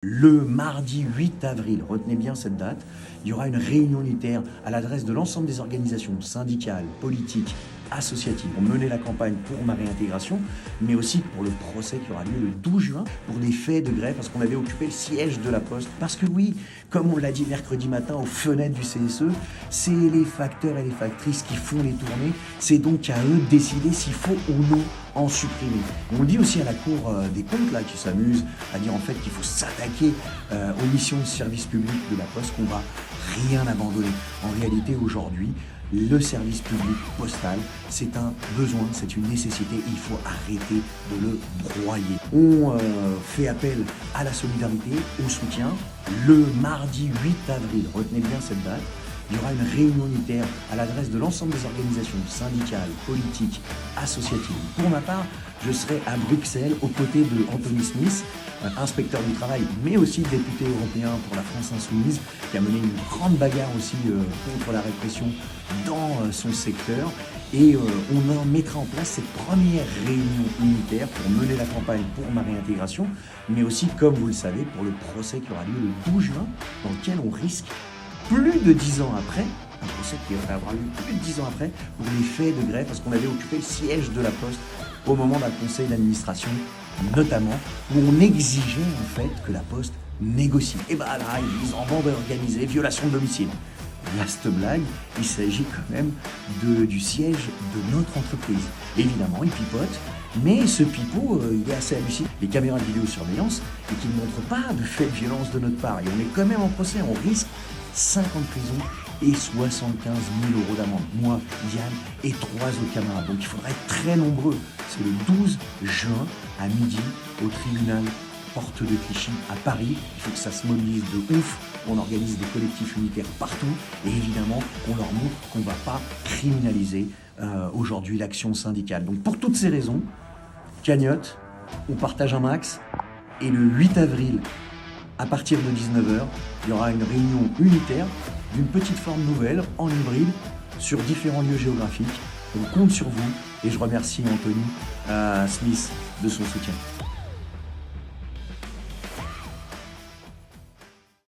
Le mardi 8 avril, retenez bien cette date, il y aura une réunion unitaire à l'adresse de l'ensemble des organisations syndicales, politiques, associatives pour mener la campagne pour ma réintégration, mais aussi pour le procès qui aura lieu le 12 juin pour des faits de grève parce qu'on avait occupé le siège de la Poste. Parce que oui, comme on l'a dit mercredi matin aux fenêtres du CSE, c'est les facteurs et les factrices qui font les tournées, c'est donc à eux de décider s'il faut ou non en supprimer. On le dit aussi à la Cour des comptes là, qui s'amuse à dire en fait qu'il faut s'attaquer aux missions de service public de la Poste, qu'on va rien abandonner. En réalité, aujourd'hui, le service public postal, c'est un besoin, c'est une nécessité, il faut arrêter de le broyer. On fait appel à la solidarité, au soutien. Le mardi 8 avril, retenez bien cette date, il y aura une réunion unitaire à l'adresse de l'ensemble des organisations syndicales, politiques, associatives. Pour ma part, je serai à Bruxelles aux côtés de Anthony Smith, inspecteur du travail, mais aussi député européen pour la France Insoumise, qui a mené une grande bagarre aussi contre la répression dans son secteur. Et on en mettra en place cette première réunion unitaire pour mener la campagne pour ma réintégration, mais aussi, comme vous le savez, pour le procès qui aura lieu le 12 juin, dans lequel on risque plus de 10 ans après, un procès qui va avoir lieu plus de 10 ans après, pour les faits de grève, parce qu'on avait occupé le siège de la Poste au moment d'un conseil d'administration, notamment, où on exigeait en fait que la Poste négocie. Et bah là, ils disent en bande organisée, violation de domicile. Vaste blague, il s'agit quand même du siège de notre entreprise. Évidemment, il pipote, mais ce pipeau, il est assez hallucinant. Les caméras de vidéosurveillance, et qui ne montrent pas de fait de violence de notre part. Et on est quand même en procès, on risque 5 ans de prison et 75 000 € d'amende. Moi, Diane et 3 autres camarades. Donc il faudra être très nombreux. C'est le 12 juin à midi au tribunal Porte de Clichy à Paris. Il faut que ça se mobilise de ouf. On organise des collectifs unitaires partout. Et évidemment, on leur montre qu'on ne va pas criminaliser aujourd'hui l'action syndicale. Donc pour toutes ces raisons, cagnotte, on partage un max. Et le 8 avril, à partir de 19h, il y aura une réunion unitaire d'une petite forme nouvelle, en hybride, sur différents lieux géographiques. On compte sur vous et je remercie Anthony Smith de son soutien.